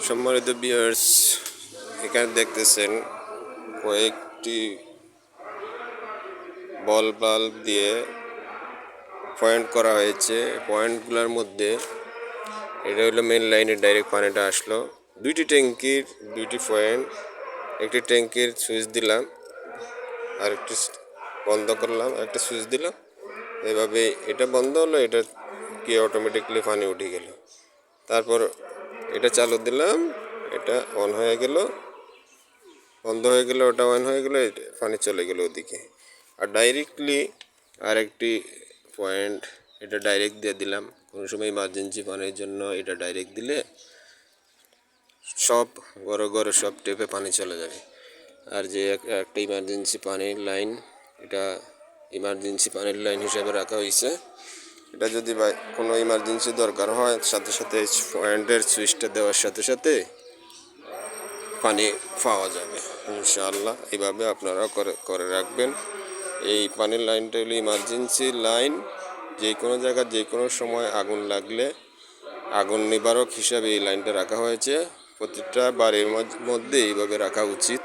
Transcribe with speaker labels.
Speaker 1: সম্মানিত ভিউয়ার্স, এখানে দেখতেছেন কয়েকটি বল বাল্ব দিয়ে পয়েন্ট করা হয়েছে। পয়েন্টগুলোর মধ্যে এটা হলো মেন লাইনের ডাইরেক্ট পানিটা আসলো। দুইটি ট্যাঙ্কির দুইটি পয়েন্ট, একটি ট্যাঙ্কির সুইচ দিলাম, আরেকটি বন্ধ করলাম, একটা সুইচ দিলাম, এভাবে এটা বন্ধ হলো, এটা কি অটোমেটিকলি পানি উঠে গেল। তারপর এটা চালু দিলাম, এটা অন হয়ে গেল, বন্ধ হয়ে গেল, ওটা অন হয়ে গেল, পানি চলে গেল ওদিকে। আর ডাইরেক্টলি আরেকটি পয়েন্ট, এটা ডাইরেক্ট দিয়ে দিলাম। কোনো সময় ইমার্জেন্সি পানির জন্য এটা ডাইরেক্ট দিলে সব ঘরে ঘরে সব টেপে পানি চলে যাবে। আর যে একটা ইমার্জেন্সি পানির লাইন, এটা ইমার্জেন্সি পানির লাইন হিসেবে রাখা হয়েছে। এটা যদি কোনো ইমার্জেন্সি দরকার হয়, সাথে সাথে পয়েন্টের সুইচটা দেওয়ার সাথে সাথে পানি পাওয়া যাবে ইনশাআল্লাহ। এইভাবে আপনারা করে রাখবেন। এই পানির লাইনটা হলো ইমার্জেন্সি লাইন। যে কোনো জায়গায় যে কোনো সময় আগুন লাগলে আগুন নিবারক হিসাবে এই লাইনটা রাখা হয়েছে। প্রতিটা বাড়ির মধ্যে এইভাবে রাখা উচিত।